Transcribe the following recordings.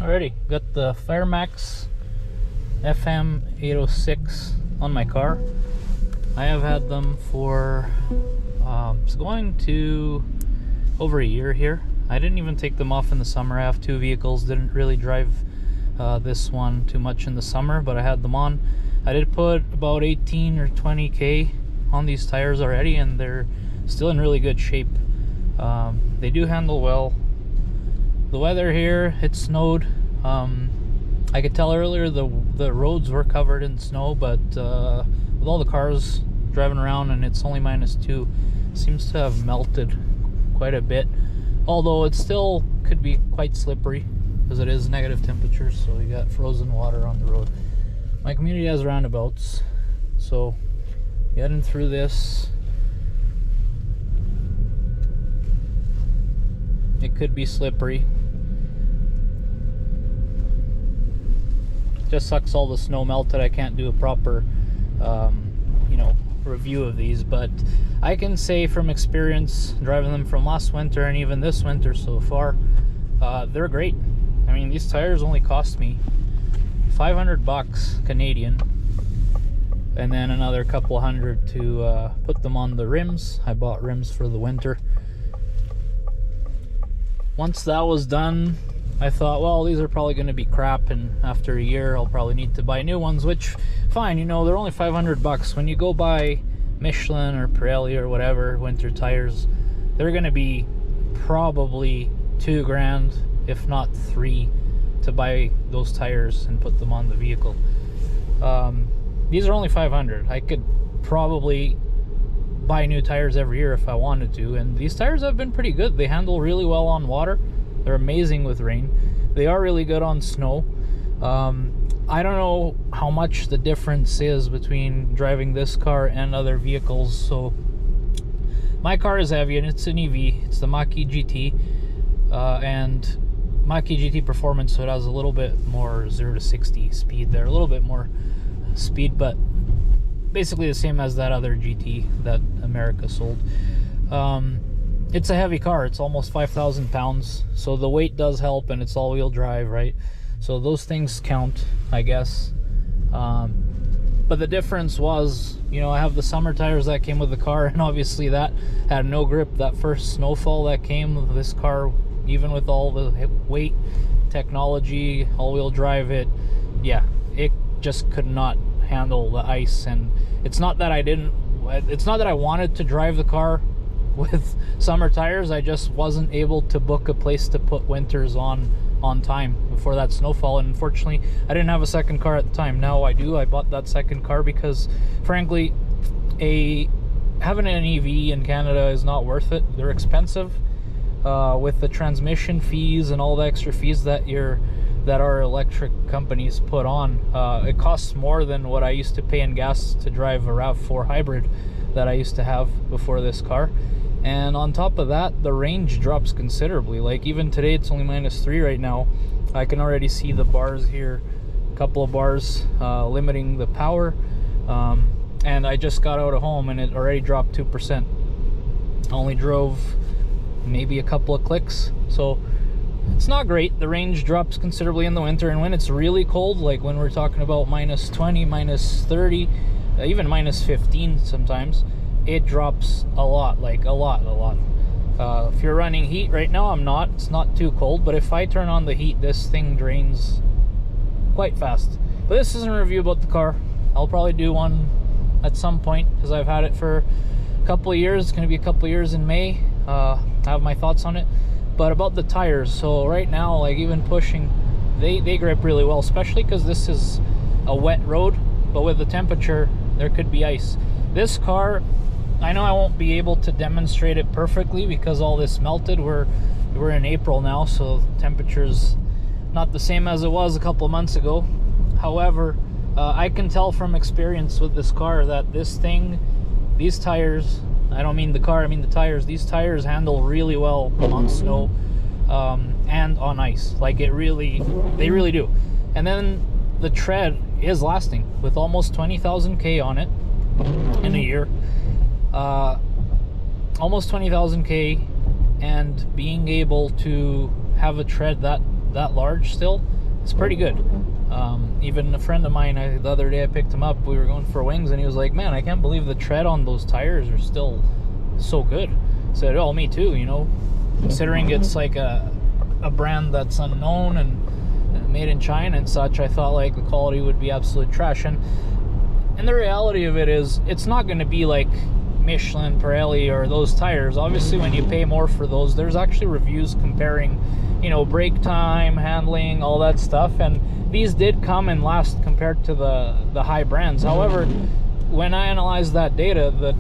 Alrighty, got the Firemax FM806 on my car. I have had them for it's going to over a year here. I didn't even take them off in the summer. I have two vehicles, didn't really drive this one too much in the summer, but I had them on. I did put about 18 or 20k on these tires already, and they're still in really good shape. They do handle well. The weather here, it snowed. I could tell earlier the roads were covered in snow, but with all the cars driving around and it's only -2, seems to have melted quite a bit. Although it still could be quite slippery because it is negative temperatures, so you got frozen water on the road. My community has roundabouts, so getting through this, it could be slippery. Just sucks all the snow melted. I can't do a proper review of these, but I can say from experience driving them from last winter and even this winter so far, they're great. I mean, these tires only cost me $500 Canadian, and then another couple hundred to put them on the rims. I bought rims for the winter. Once that was done, I thought, well, these are probably going to be crap, and after a year I'll probably need to buy new ones, which, fine, they're only $500. When you go buy Michelin or Pirelli or whatever winter tires, they're going to be probably $2 grand, if not $3, to buy those tires and put them on the vehicle. These are only $500. I could probably buy new tires every year if I wanted to, and these tires have been pretty good. They handle really well on water. They're amazing with rain. They are really good on snow. I don't know how much the difference is between driving this car and other vehicles. So my car is heavy and it's an EV. It's the Mach GT, and Mach GT performance, so it has a little bit more 0 to 60 speed there, a little bit more speed, but basically the same as that other GT that America sold. It's a heavy car. It's almost 5,000 pounds, so the weight does help, and it's all-wheel drive, right? So those things count, I guess. But the difference was, I have the summer tires that came with the car, and obviously that had no grip. That first snowfall that came with this car, even with all the weight, technology, all-wheel drive, it just could not handle the ice. And it's not that I wanted to drive the car with summer tires. I just wasn't able to book a place to put winters on time before that snowfall, and unfortunately I didn't have a second car at the time. Now I do. I bought that second car because frankly having an EV in Canada is not worth it. They're expensive, with the transmission fees and all the extra fees that our electric companies put on. It costs more than what I used to pay in gas to drive a RAV4 hybrid that I used to have before this car. And on top of that, the range drops considerably. Like even today, it's only -3 right now. I can already see the bars here, a couple of bars limiting the power. And I just got out of home and it already dropped 2%. I only drove maybe a couple of clicks, so it's not great. The range drops considerably in the winter, and when it's really cold, like when we're talking about -20, -30, even -15 sometimes, it drops a lot, like a lot. If you're running heat right now, I'm not. It's not too cold, but if I turn on the heat, this thing drains quite fast. But this isn't a review about the car. I'll probably do one at some point because I've had it for a couple of years. It's going to be a couple of years in May. I have my thoughts on it. But about the tires, so right now, like even pushing, they grip really well, especially because this is a wet road, but with the temperature, there could be ice. This car, I know I won't be able to demonstrate it perfectly because all this melted. We're in April now, so temperature's not the same as it was a couple of months ago. However, I can tell from experience with this car that these tires, I don't mean the car, I mean the tires, these tires handle really well on snow and on ice. Like they really do. And then the tread is lasting with almost 20,000 K on it in a year. Almost 20,000 K, and being able to have a tread that that large still, it's pretty good. Even a friend of mine, the other day I picked him up, we were going for wings, and he was like, man, I can't believe the tread on those tires are still so good. I said, oh, me too, you know, considering it's like a brand that's unknown and made in China and such. I thought like the quality would be absolute trash, and the reality of it is it's not going to be like Michelin, Pirelli, or those tires. Obviously, when you pay more for those, there's actually reviews comparing, you know, brake time, handling, all that stuff, and these did come and last compared to the high brands. However, when I analyzed that data, the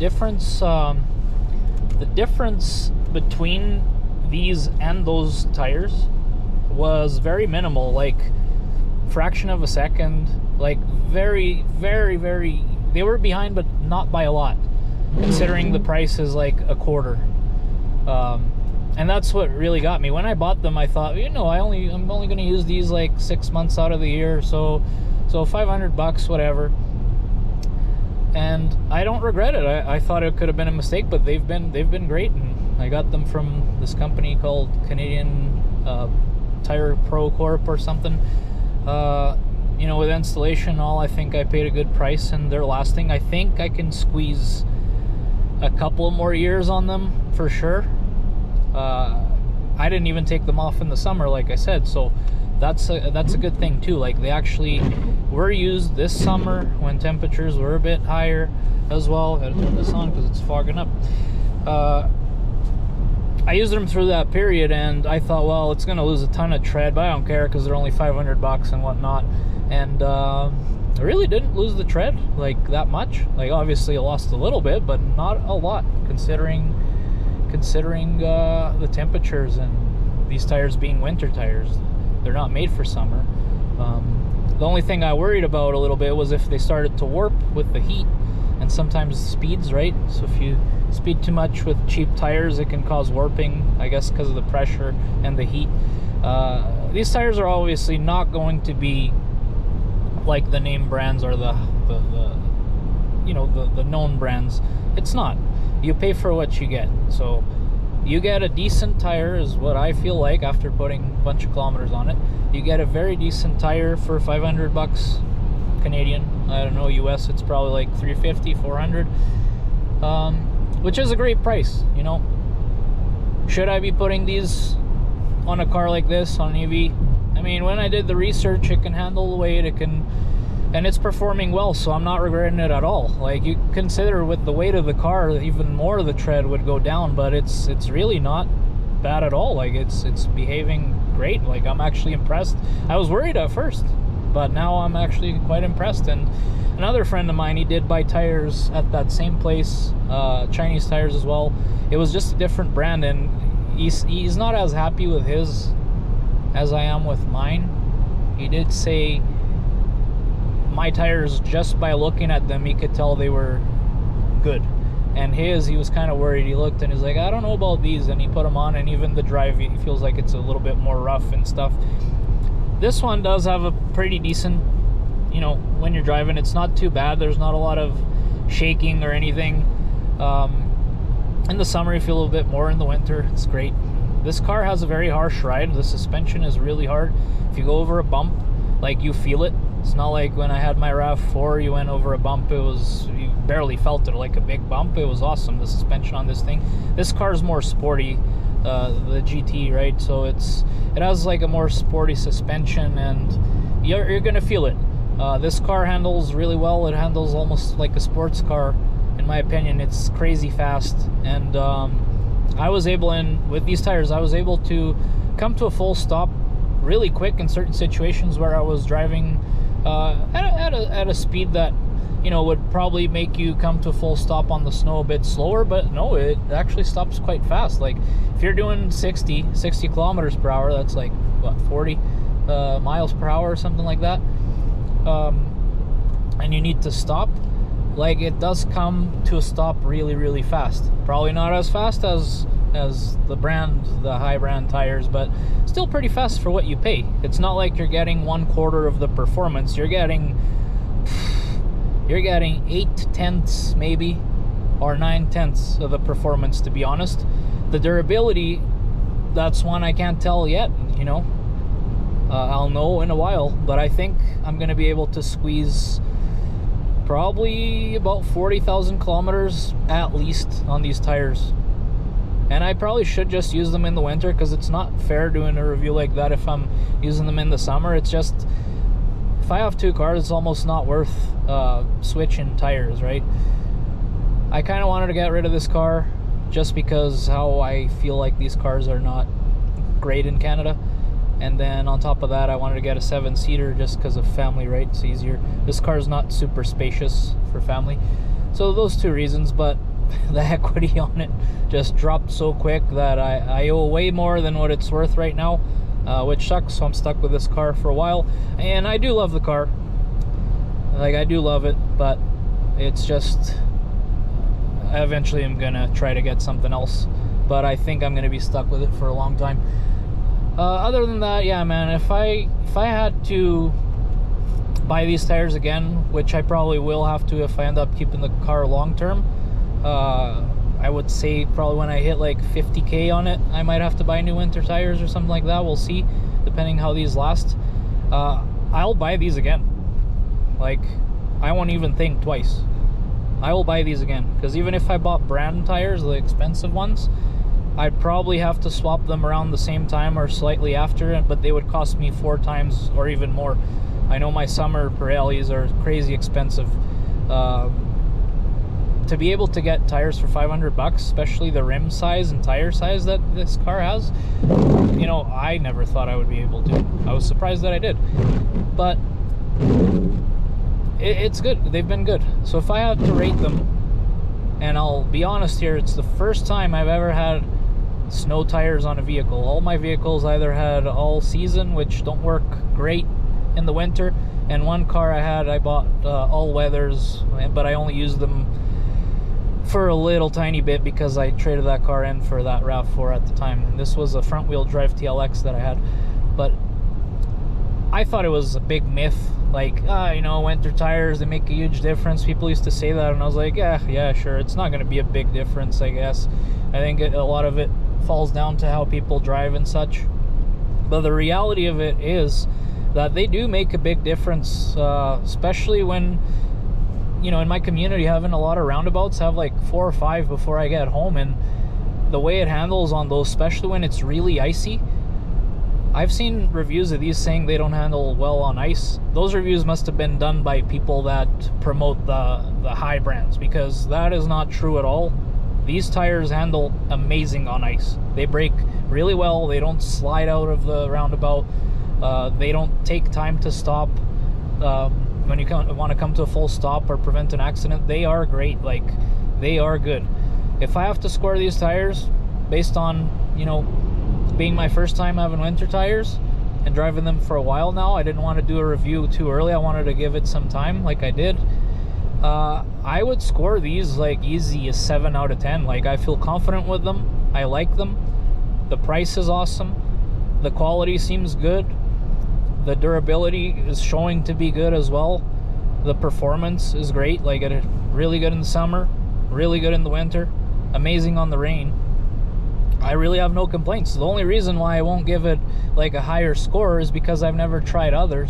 difference between these and those tires was very minimal, like fraction of a second, like very, very, very, they were behind, but not by a lot, considering the price is like a quarter. And that's what really got me. When I bought them, I thought, you know, I'm only going to use these like 6 months out of the year, so $500, whatever. And I don't regret it. I thought it could have been a mistake, but they've been great. And I got them from this company called Canadian Tire Pro Corp or something. You know, with installation and all, I think I paid a good price, and they're lasting. I think I can squeeze a couple more years on them for sure. I didn't even take them off in the summer, like I said, so that's a good thing too. Like, they actually were used this summer when temperatures were a bit higher as well. Gotta turn this on because it's fogging up. I used them through that period, and I thought, well, it's gonna lose a ton of tread, but I don't care because they're only $500 and whatnot. And I really didn't lose the tread like that much. Like, obviously I lost a little bit, but not a lot considering the temperatures and these tires being winter tires. They're not made for summer. The only thing I worried about a little bit was if they started to warp with the heat, and sometimes speeds, right? So if you speed too much with cheap tires, it can cause warping, I guess, because of the pressure and the heat. These tires are obviously not going to be like the name brands or the you know, the known brands. It's not. You pay for what you get. So you get a decent tire, is what I feel like after putting a bunch of kilometers on it. You get a very decent tire for $500 Canadian. I don't know, US it's probably like $350, $400, which is a great price, you know. Should I be putting these on a car like this, on an EV? I mean, when I did the research, it can handle the weight, and it's performing well, so I'm not regretting it at all. Like, you consider with the weight of the car, even more of the tread would go down, but it's really not bad at all. Like, it's behaving great. Like, I'm actually impressed. I was worried at first, but now I'm actually quite impressed. And another friend of mine, he did buy tires at that same place, Chinese tires as well. It was just a different brand, and he's not as happy with his as I am with mine. He did say my tires, just by looking at them, he could tell they were good. And his, he was kind of worried. He looked and he's like, I don't know about these, and he put them on, and even the drive, he feels like it's a little bit more rough and stuff. This one does have a pretty decent, you know, when you're driving, it's not too bad. There's not a lot of shaking or anything. In the summer you feel a little bit more. In the winter it's great. This car has a very harsh ride. The suspension is really hard. If you go over a bump, like, you feel it. It's not like when I had my RAV4, you went over a bump, you barely felt it like a big bump. It was awesome, the suspension on this thing. This car is more sporty, the GT, right? So it has like a more sporty suspension, and you're gonna feel it. This car handles really well. It handles almost like a sports car, in my opinion. It's crazy fast, and I was able, with these tires, I was able to come to a full stop really quick in certain situations where I was driving at a speed that, you know, would probably make you come to a full stop on the snow a bit slower. But no, it actually stops quite fast. Like, if you're doing 60 kilometers per hour, that's like, what, 40 miles per hour or something like that, and you need to stop, like, it does come to a stop really, really fast. Probably not as fast as the high brand tires, but still pretty fast for what you pay. It's not like you're getting 1/4 of the performance. You're getting 8/10 maybe, or 9/10 of the performance, to be honest. The durability, that's one I can't tell yet, you know. I'll know in a while, but I think I'm going to be able to squeeze probably about 40,000 kilometers at least on these tires. And I probably should just use them in the winter, because it's not fair doing a review like that if I'm using them in the summer. It's just, if I have two cars, it's almost not worth switching tires, right? I kind of wanted to get rid of this car just because how I feel like these cars are not great in Canada. And then on top of that, I wanted to get a 7-seater just because of family, right? It's easier. This car is not super spacious for family. So those two reasons, but the equity on it just dropped so quick that I owe way more than what it's worth right now, which sucks. So I'm stuck with this car for a while. And I do love the car. Like, I do love it, but it's just, eventually I'm gonna try to get something else, but I think I'm gonna be stuck with it for a long time. Other than that, yeah, man, if I had to buy these tires again, which I probably will have to if I end up keeping the car long term, I would say probably when I hit like 50k on it, I might have to buy new winter tires or something like that. We'll see, depending how these last. I'll buy these again. Like, I won't even think twice. I will buy these again, because even if I bought brand tires, the expensive ones, I'd probably have to swap them around the same time or slightly after, but they would cost me 4 times or even more. I know my summer Pirellis are crazy expensive. To be able to get tires for 500 bucks, especially the rim size and tire size that this car has, you know, I never thought I would be able to. I was surprised that I did, but it's good. They've been good. So if I had to rate them, and I'll be honest here, it's the first time I've ever had snow tires on a vehicle. All my vehicles either had all season, which don't work great in the winter, and one car I bought all weathers, but I only used them for a little tiny bit because I traded that car in for that RAV4 at the time. And this was a front wheel drive TLX that I had, but I thought it was a big myth, like, you know, winter tires, they make a huge difference. People used to say that, and I was like, yeah, sure, it's not going to be a big difference, I guess. I think a lot of it falls down to how people drive and such. But the reality of it is that they do make a big difference, especially when, you know, in my community, having a lot of roundabouts, have like 4 or 5 before I get home, and the way it handles on those, especially when it's really icy. I've seen reviews of these saying they don't handle well on ice. Those reviews must have been done by people that promote the high brands, because that is not true at all. These tires handle amazing on ice. They brake really well. They don't slide out of the roundabout. They don't take time to stop. When you want to come to a full stop or prevent an accident, they are great. Like, they are good. If I have to score these tires based on, you know, being my first time having winter tires and driving them for a while now, I didn't want to do a review too early. I wanted to give it some time, like I did. I would score these like easy a 7 out of 10. Like, I feel confident with them. I like them. The price is awesome. The quality seems good. The durability is showing to be good as well. The performance is great. Like, it's really good in the summer, really good in the winter, amazing on the rain. I really have no complaints. The only reason why I won't give it like a higher score is because I've never tried other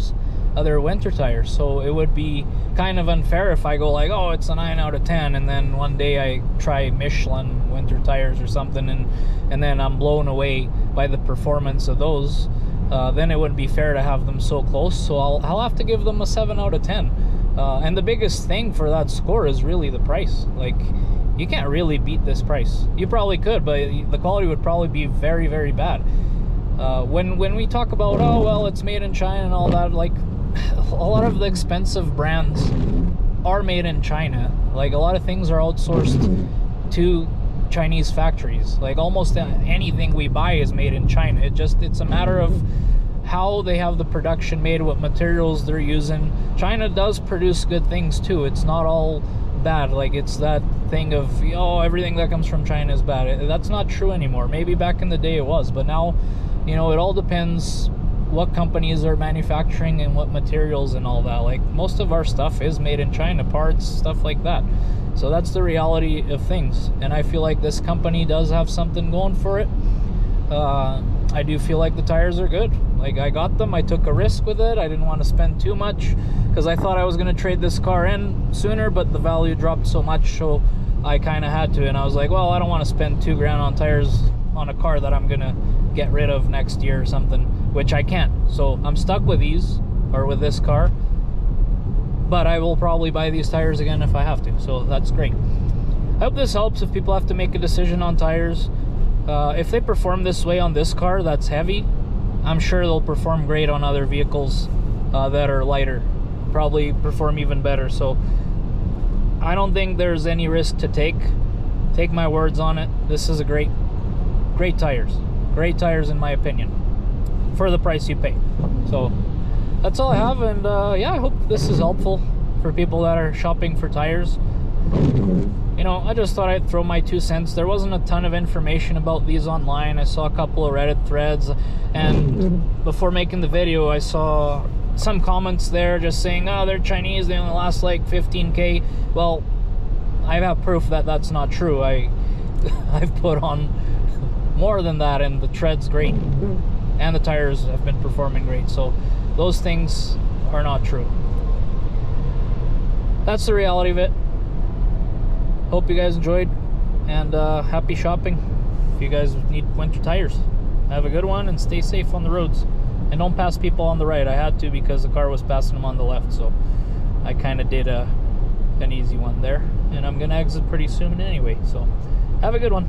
winter tires. So it would be kind of unfair if I go like, oh, it's a 9 out of 10, and then one day I try Michelin winter tires or something, and then I'm blown away by the performance of those. Then it wouldn't be fair to have them so close. So I'll have to give them a 7 out of 10. And the biggest thing for that score is really the price. Like, you can't really beat this price. You probably could, but the quality would probably be very, very bad. When we talk about, oh, well, it's made in China and all that, like, a lot of the expensive brands are made in China. Like, a lot of things are outsourced to Chinese factories. Like, almost anything we buy is made in China. It's a matter of how they have the production made, what materials they're using. China does produce good things too. It's not all bad. Like, it's that thing of, oh, everything that comes from China is bad. That's not true anymore. Maybe back in the day it was, but now, you know, it all depends what companies are manufacturing and what materials and all that. Like, most of our stuff is made in China, parts, stuff like that. So that's the reality of things, and I feel like this company does have something going for it. I do feel like the tires are good. Like, I got them, I took a risk with it. I didn't want to spend too much because I thought I was going to trade this car in sooner, but the value dropped so much, so I kind of had to. And I was like, well, I don't want to spend $2 grand on tires on a car that I'm going to get rid of next year or something, which I can't. So I'm stuck with these, or with this car, but I will probably buy these tires again if I have to. So that's great. I hope this helps if people have to make a decision on tires. If they perform this way on this car that's heavy, I'm sure they'll perform great on other vehicles that are lighter. Probably perform even better. So I don't think there's any risk to take. Take my words on it. This is a great tires. Great tires in my opinion, for the price you pay. So that's all I have, and yeah, I hope this is helpful for people that are shopping for tires. You know, I just thought I'd throw my 2 cents. There wasn't a ton of information about these online. I saw a couple of Reddit threads, and before making the video, I saw some comments there just saying, oh, they're Chinese, they only last like 15K. Well, I have proof that that's not true. I've put on more than that, and the tread's great, and the tires have been performing great. So those things are not true. That's the reality of it. Hope you guys enjoyed, and happy shopping. If you guys need winter tires, have a good one and stay safe on the roads, and don't pass people on the right. I had to because the car was passing them on the left, so I kind of did an easy one there, and I'm gonna exit pretty soon anyway. So have a good one.